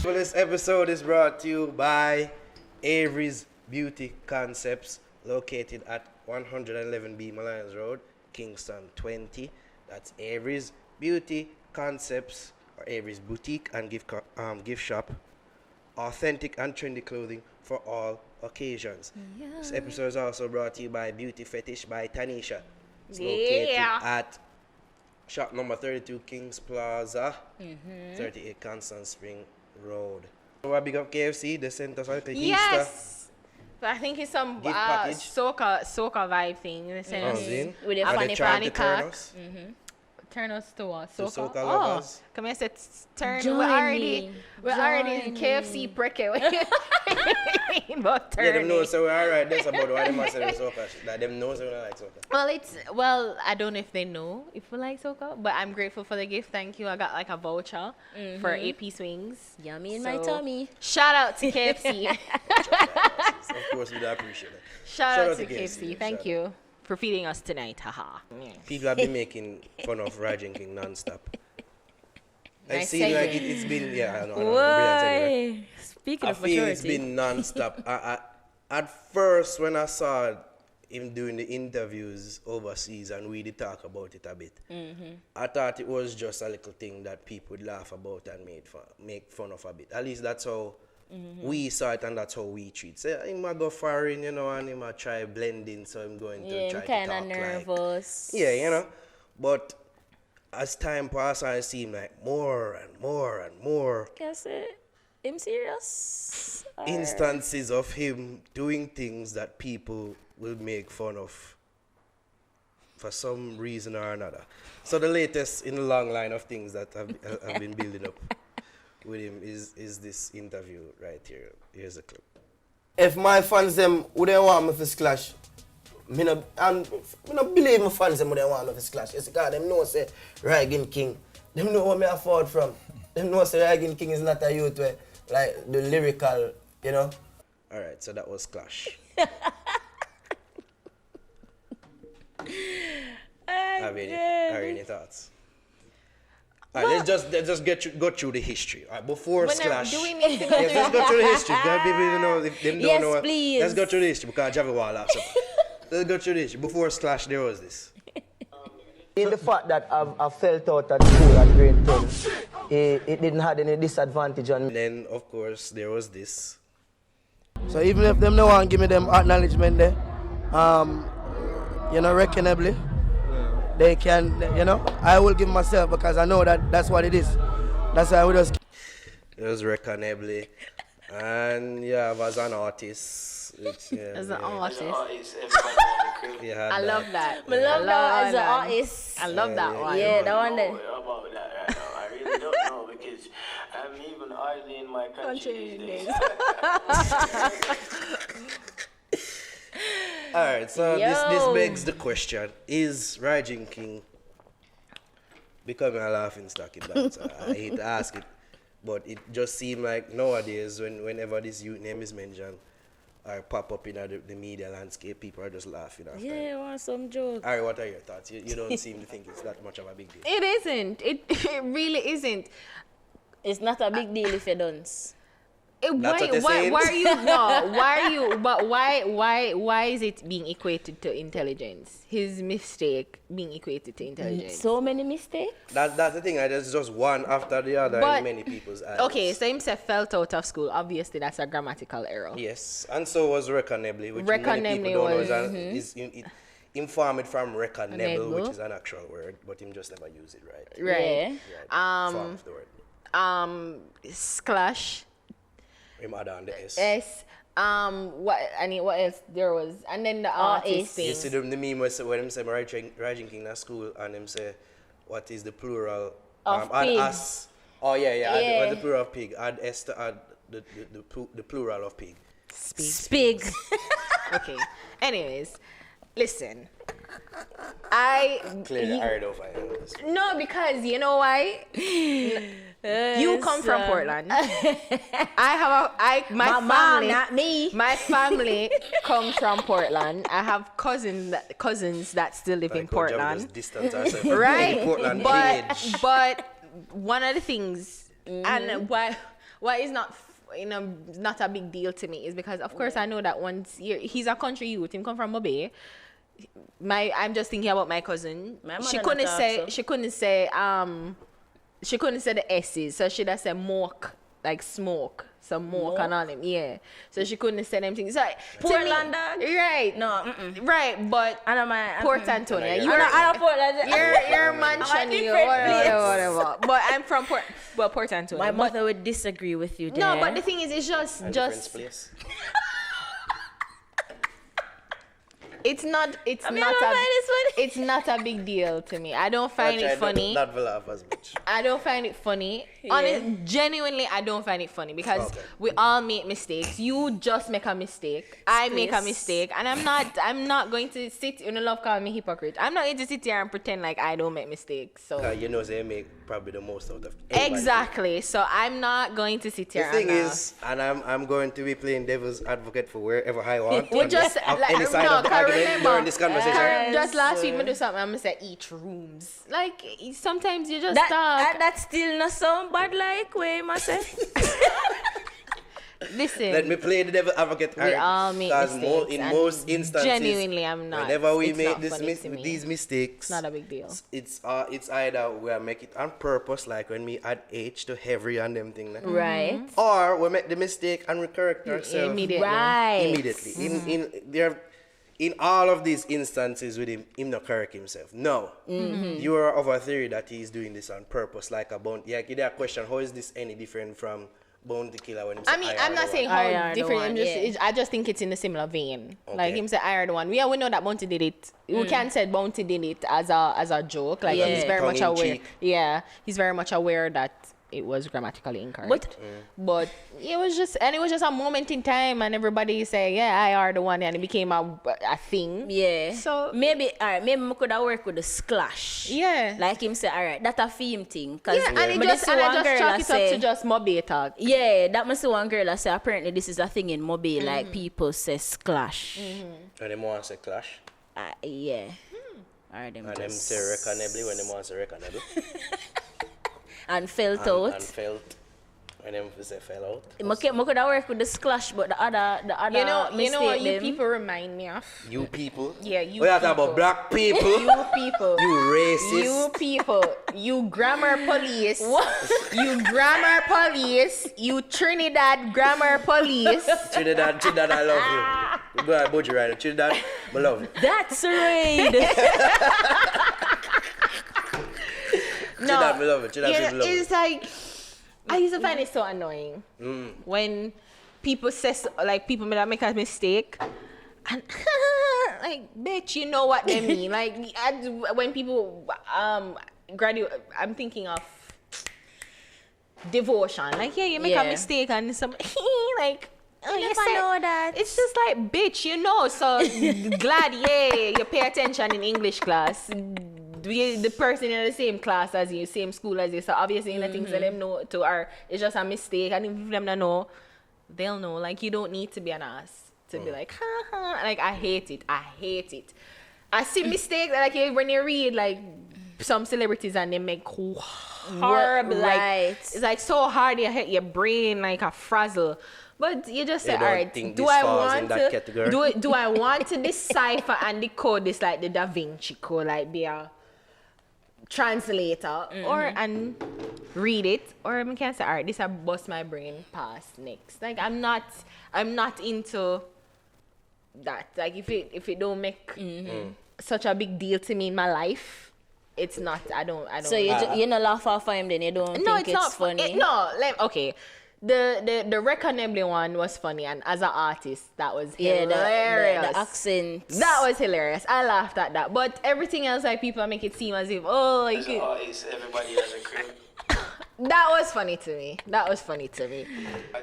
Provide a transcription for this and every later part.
people, this episode is brought to you by Avery's Beauty Concepts, located at 111B Malines Road, Kingston 20. That's Avery's Beauty Concepts, or Avery's Boutique and gift shop. Authentic and trendy clothing for all occasions. Yeah. This episode is also brought to you by Beauty Fetish by Tanisha. It's located at shop number 32 Kings Plaza, 38 Constant Spring Road. So I big up KFC, they sent us a little Yes! But I think it's some soca vibe thing. They sent us with a funny pack. Turn us to what? Soca lovers. Come here, say turn. We're already KFC pricky. But turn. Yeah, them know so we're alright. That's about why them are saying soca. Like them know so we like soca. Well, I don't know if they know if we like soca, but I'm grateful for the gift. Thank you. I got like a voucher for 8-piece wings. Yummy in my tummy. Shout out to KFC. Of course, we do appreciate it. Shout out to KFC. Thank you for feeding us tonight, haha. People have been making fun of Rygin King non-stop. I see like it's been, I know. Speaking of I feel maturity. it's been non-stop. At first, when I saw him doing the interviews overseas and we did talk about it a bit, I thought it was just a little thing that people would laugh about and make fun of a bit. At least that's how we saw it and that's how we treat. So he might go foreign, and he might try blending, so I'm going to try to talk kind of nervous. But as time passed, I see him like more and more and more. Guess it. Him serious? Instances of him doing things that people will make fun of for some reason or another. So the latest in the long line of things that have been building up with him is this interview right here. Here's a clip. If my fans them wouldn't want me to splash, I don't believe my fans them wouldn't want me to splash. It's because them know say Rygin King. Them know where me afford from. Them know say Rygin King is not a youth where like the lyrical, Alright, so that was Clash. Have any thoughts? Alright, let's just go through the history. Alright, before Clash. Do we need to go Yes, let's go through the history. Because people know if them don't know. Please. Let's go through the history because Javi Wall also. Let's go through the history. Before Clash, there was this. In the fact that I felt out at school at grade 10, it didn't have any disadvantage on me. Then, of course, there was this. So even if them no one give me them acknowledgement there, reckonably, they can, I will give myself because I know that that's what it is. That's why we just. It was reckonably. And as an artist. As an artist. I love that. I love that as an artist. I love that one. Yeah, that one there. About that right now. I really don't know because I'm even hardly in my country these days. Alright, so this begs the question, is Rygin King becoming a laughingstock in dance? I hate to ask it, but it just seems like nowadays whenever this youth name is mentioned or pop up in the media landscape, people are just laughing after it. Yeah, want some joke. Alright, what are your thoughts? You don't seem to think it's that much of a big deal. It isn't. It really isn't. It's not a big deal if you don't. Why is it being equated to intelligence? His mistake being equated to intelligence. So many mistakes. That's the thing. There's just one after the other in many people's eyes. Okay, so himself felt out of school. Obviously, that's a grammatical error. Yes, and so was reckonably, which many people don't know is informed from reckonable, which is an actual word, but him just never use it right. Right. Form of the word. Clash. Him add on the S. S. What else there was? And then the artist thing. You see the meme when him say Rygin King at school and him say, what is the plural? Of add pig. us. Oh yeah. Add the plural of pig. Add S to add the plural of pig. Spig. Okay. Anyways, listen. Clearly heard of it. No, because you know why? You come from Portland. My mom, not me. My family comes from Portland. I have cousins that still live in Portland. Right. Portland but one of the things, and what is not not a big deal to me is because of course I know that he's a country youth. He come from Mobay. I'm just thinking about my cousin. She couldn't say the S's, so she'd have said mock, like smoke. Some more and all them, yeah. So she couldn't say them things. So, Portland, dog? Right. No. Right, but Port Antonio. You're Portland. You're Manchester or whatever. But I'm from Port Antonio. My mother would disagree with you there. No, but the thing is, it's just place. It's not a big deal to me. I don't find it funny. Not laugh as much. I don't find it funny. Yeah. Genuinely, I don't find it funny because we all make mistakes. You just make a mistake. I make a mistake, and I'm not going to sit. You know, love call me hypocrite. I'm not going to sit here and pretend like I don't make mistakes. So you know, they make probably the most out of exactly. So I'm not going to sit here. The thing is, and I'm going to be playing devil's advocate for wherever I want. We just any side of the argument during this conversation. Just last week, I do something. I'm gonna say each rooms. Like sometimes you just talk. That's still not so bad. Like way myself. Listen. Let me play the devil advocate. We all make mistakes. In most instances, genuinely, I'm not. Whenever we make these mistakes, it's not a big deal. It's either we make it on purpose, like when we add H to heavy and them thing, right? Or we make the mistake and we correct ourselves immediately. Right. Immediately. In all of these instances with him not correct himself. No. You are of a theory that he's doing this on purpose, like a bounty. Yeah, give a question, how is this any different from Bounty Killer when him say I'm not saying how different. I just think it's in a similar vein. Okay. Like him say I are the one. Yeah, we know that Bounty did it. We can't say Bounty did it as a joke. Like he's very much aware. Cheek. Yeah, he's very much aware that it was grammatically incorrect. But it was just a moment in time, and everybody say, yeah, I are the one, and it became a thing. Yeah. So maybe we could have worked with the splash. Yeah. Like him say, all right, that's a theme thing. And I just chalk it up to just Mobay talk. Yeah, that must be one girl that say apparently this is a thing in Mobay, like people say splash. And them want to say clash. Yeah. And them say reckonably when them want to say reckonable. And felt out. And felt. When them say fell out. I could have worked with the splash, but the other you know what you people remind me of? You people? Yeah, you we are talking about black people. You people. You racist. You people. You grammar police. What? You grammar police. You Trinidad grammar police. Trinidad, I love you. Go ahead, Boji right. Trinidad, I love you. That's right. No, it's like I used to find it so annoying when people say people make a mistake and like bitch, you know what they mean. Like when people graduate, I'm thinking of devotion. Like you make a mistake and some like. Oh, you never know that. It's just like bitch, you know. So glad, you pay attention in English class. The person in the same class as you, same school as you, so obviously the things that them know to are it's just a mistake, and if them don't know, they'll know. Like you don't need to be an ass to be like ha ha. Like I hate it. I see mistakes like when you read like some celebrities and they make horrible like it's like so hard you hit your brain like a frazzle. But you just say, all right, do I want to decipher and decode this like the Da Vinci Code, like be a translator, or and read it, or I can say, all right, this I bust my brain past next. Like I'm not into that. Like if it don't make such a big deal to me in my life, it's not. I don't. So you not laugh off him, then you don't think it's funny. Okay. The reckonably one was funny, and as an artist that was hilarious. The accent, that was hilarious. I laughed at that, but everything else like people make it seem as if as an artist, everybody has a crew. That was funny to me.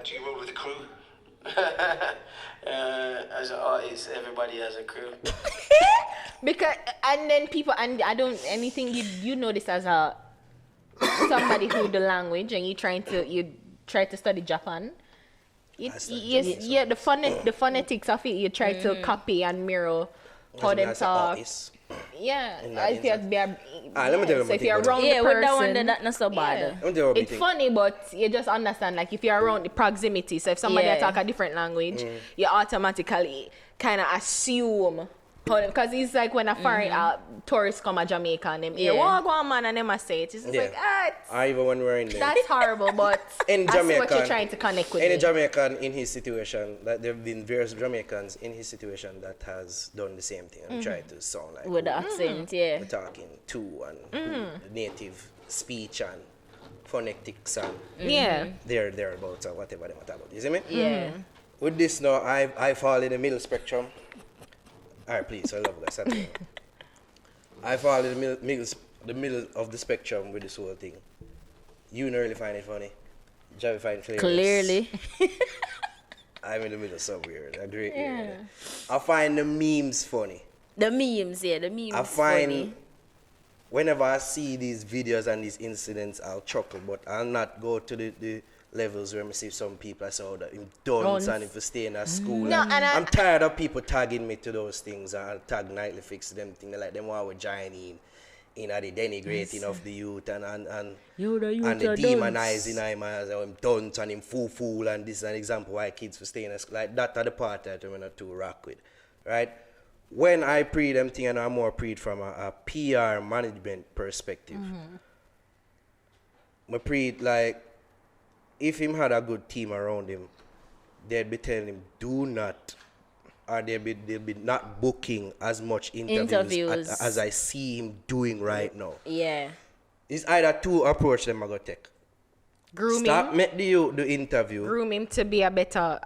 Do you roll with the crew? As an artist, everybody has a crew. Because and then people and I don't anything you know this as a somebody who the language and you try to study Japan. The phonetics of it, you try to copy and mirror how them talk. If you have to be let me tell you so if you're around the person, with that one, then that's not so bad. It's funny, but you just understand, like, if you're around the proximity, so if somebody talk a different language, you automatically kind of assume. Because it's like when a foreign tourists come to Jamaica and them hear, go on, man, and them I say it. It's just like, even when we're in there. That's horrible, but in that's Jamaican, what you're trying to connect with. Any Jamaican in his situation, like there have been various Jamaicans in his situation that has done the same thing and tried to sound like with the accent, we're talking to and native speech and phonetics and thereabouts and whatever they matter about. You see me? Yeah. With this now, I fall in the middle spectrum. Alright, please, I love that. I fall in the middle of the spectrum with this whole thing. You don't really find it funny. Javi find it Clearly. I'm in the middle of some weird. I agree. I find the memes funny. The memes. I find funny. Whenever I see these videos and these incidents, I'll chuckle, but I'll not go to the levels where I see some people I saw that him done and if staying at school. No, I'm tired of people tagging me to those things and I'll tag Nightly Fix them things like them while we're joining in the denigrating of the youth and the demonizing him as him dunce and him fool and this is an example why kids for staying at school. Like that are the part that I'm not too rock with. Right? When I pre them thing and I'm more pre from a PR management perspective. I pre like if him had a good team around him, they'd be telling him, do not, or they'd be not booking as much interviews. As I see him doing right now. Yeah. It's either two approach them I go take. Grooming. Stop, make the interview. Groom him to be a better,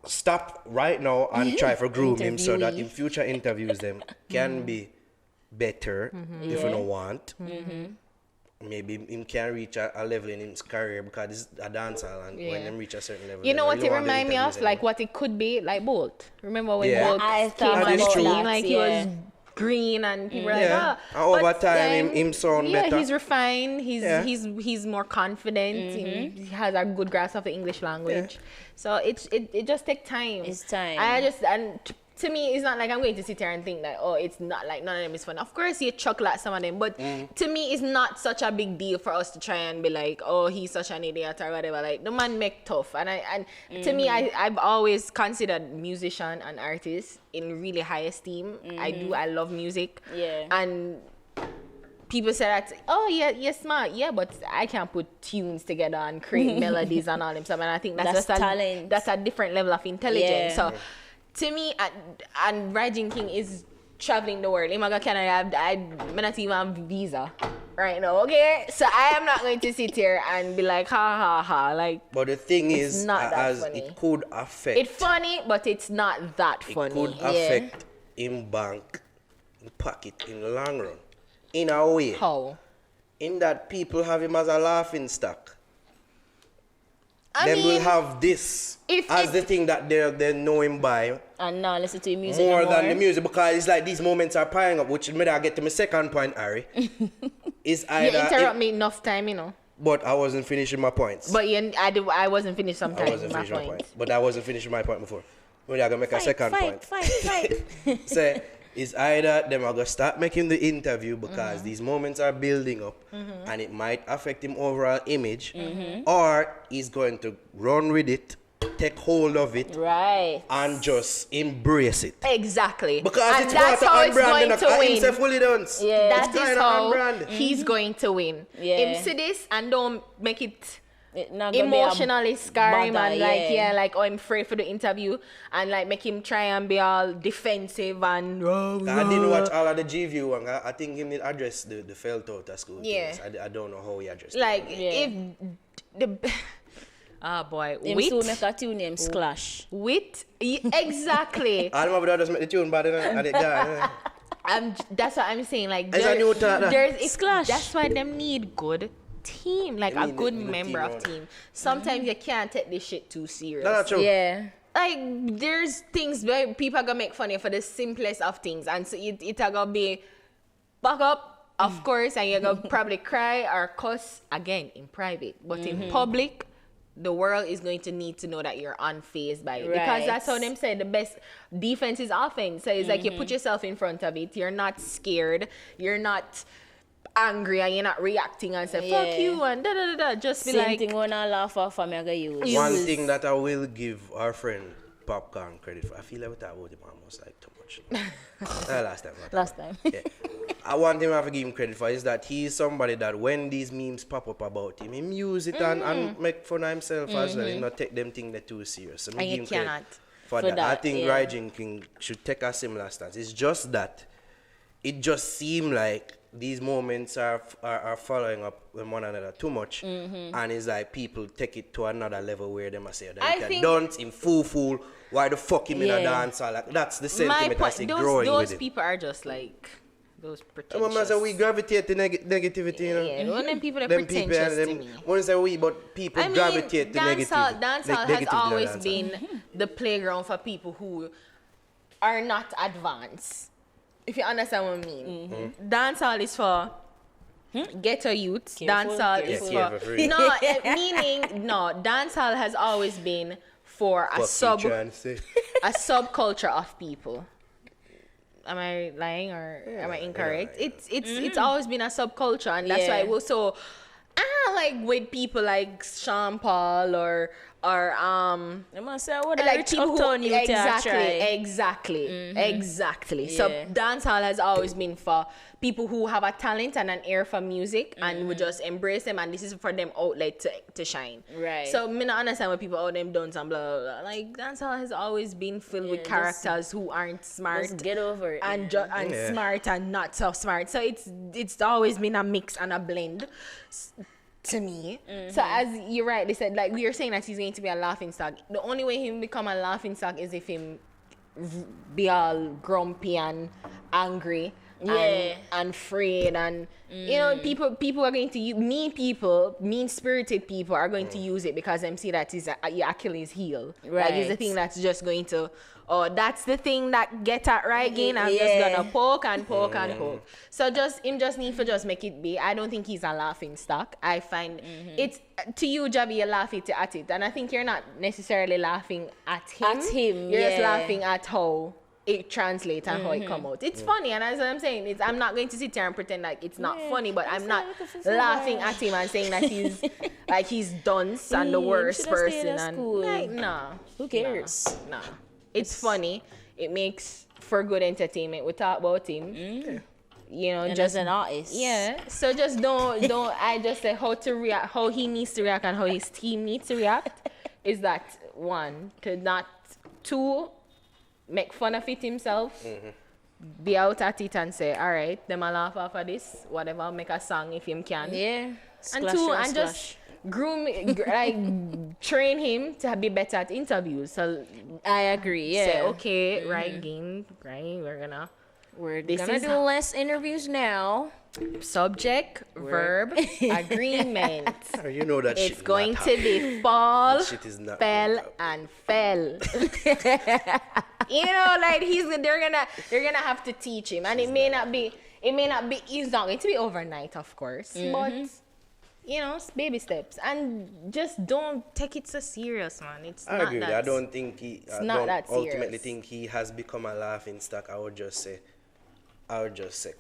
Stop right now and try for groom him so that in future interviews them can be better if you don't want. Maybe him can reach a level in his career because this is a dancer and when him reach a certain level. You know what it remind me of? Like what it could be? Like Bolt. Remember when Bolt came on the scene? Like he was green and people were like, and over time him sound better. He's refined. He's more confident. He has a good grasp of the English language. So it just takes time. It's time. To me, it's not like I'm going to sit here and think that, it's not like none of them is fun. Of course, you chuckle at some of them, but to me, it's not such a big deal for us to try and be like, he's such an idiot or whatever. Like, the man make tough. And to me, I've always considered musician and artist in really high esteem. I love music. Yeah. And people say that, you're smart. Yeah, but I can't put tunes together and create melodies and all them stuff. And I think that's talent. That's a different level of intelligence. Yeah. So, to me, and Rygin King is traveling the world. I'm not even have visa right now, okay? So I am not going to sit here and be like, ha. Like, but the thing is, not that funny. It could affect. It's funny, but it's not that funny. It could affect in bank, in pocket, in the long run. In a way. How? In that people have him as a laughing stock. Then we'll have this as the thing that they know him by. And now listen to your music more than the music, because it's like these moments are piling up, which made I get to my second point, Ari. Is either you interrupt me enough time, you know. But I wasn't finishing my points. But I wasn't finished sometimes. I wasn't finishing my point. But I wasn't finishing my point before. Maybe I can make a second point. Fight. So it's either them are gonna start making the interview because these moments are building up and it might affect him overall image, or he's going to run with it, take hold of it, right, and just embrace it. Exactly. Because and it's that's how it's going to win. Yeah. That is how he's going to win. Yeah. Him see this and don't make it emotionally scar him and like I'm afraid for the interview and like make him try and be all defensive and I didn't watch all of the G-View and I think he did address the felt out of school things. I don't know how he addressed if the boy him wit soon make a tune named Splash wit exactly. I don't know just make the tune but that's what I'm saying, like there's Splash. That's why them need good team, like a good member of team. Sometimes you can't take this shit too serious. That's true. Yeah. Like there's things where people are gonna make fun of you for the simplest of things, and so it are gonna be back up, of course, and you're gonna probably cry or cuss again in private, but in public, the world is going to need to know that you're unfazed by it. Because that's how them say the best defense is offense. So it's like you put yourself in front of it. You're not scared. You're not angry and you're not reacting and say fuck you and da da da da. Just be Same like thing when I laugh off I'm gonna use. One thing that I will give our friend Popcorn credit for. I feel like we talk about him almost like too much. Last time. Yeah. I want him to have to give him credit for is that he's somebody that when these memes pop up about him, he use it and make fun of himself as well. He not take them things too serious. So and you cannot. For that. I think Rygin King should take a similar stance. It's just that it just seems like these moments are following up with one another too much, and it's like people take it to another level where they must say that you can dance in fool. Why the fuck him in a dance? Like that's the sentiment I see growing those with it. people are just like those pretentious. Mama say we gravitate to negativity, you know. Yeah, one of them people are pretentious to me. One say we, but people gravitate to negativity. Dancehall has always been the playground for people who are not advanced. If you understand what I mean. Dancehall is for ghetto youth. Dancehall is for dancehall has always been for a subculture of people. Am I lying or am I incorrect? It's always been a subculture, and that's why it was so like with people like Sean Paul or I must say what like people who, exactly. So dancehall has always been for people who have a talent and an ear for music and we just embrace them, and this is for them outlet to shine. Right. So me not understand when people them dance and blah blah blah. Like dancehall has always been filled with characters who aren't smart. Just get over it. And smart and not so smart. So it's always been a mix and a blend. To me. So as you rightly said, like we were saying that he's going to be a laughingstock. The only way he will become a laughingstock is if him be all grumpy and angry and afraid and you know people are going to use mean-spirited people are going to use it because them see that is your Achilles heel. Like it's the thing that's just going to that's the thing that get at Rygin. I'm just gonna poke and poke and poke. So him just need to just make it be. I don't think he's a laughing stock. I find it's to you, Javi, you're laughing at it, and I think you're not necessarily laughing at him. You're just laughing at how it translates and how it come out. It's funny, and as I'm saying, I'm not going to sit here and pretend like it's not funny, but I'm not laughing at him and saying that he's like he's dunce and the worst person and like nah. Who cares? Nah. It's funny. It makes for good entertainment. We talk about him. You know, and just as an artist. Yeah. So just don't I just say how to react, how he needs to react and how his team needs to react is that one, to not two, make fun of it himself. Be out at it and say, all right, them a laugh off of this, whatever, make a song if him can. Yeah. And two, and just groom, like train him to be better at interviews. So I agree. Yeah. Say, okay, Rygin, we're gonna do less interviews now. Subject, verb, agreement. You know that it's going to be fall, fell, and fell. You know, like they're gonna have to teach him, and it may not be. It's not going to be overnight, of course, but you know, baby steps, and just don't take it so serious, man. I agree. I don't think I don't ultimately think he has become a laughing stock. I would just say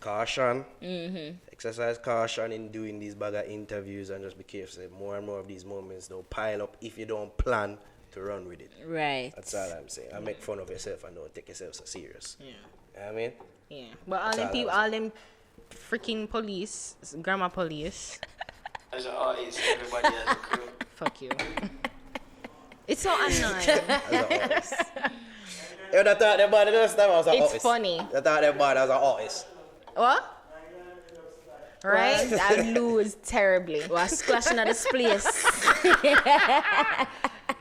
caution. Exercise caution in doing these bag of interviews, and just be careful. More and more of these moments they'll pile up if you don't plan to run with it. Right. That's all I'm saying. I make fun of yourself and don't take yourself so serious. Yeah. You know what I mean? Yeah. But all them freaking police, grammar police. As an artist, everybody has a crew. Fuck you. It's so annoying. Yo, that thought that bad was an artist. It's funny. That thought that bad as an artist. What? Right? I lose terribly. We're splashing at this place.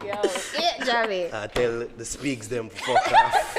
Yo, Javi. I tell the speaks them fuck off.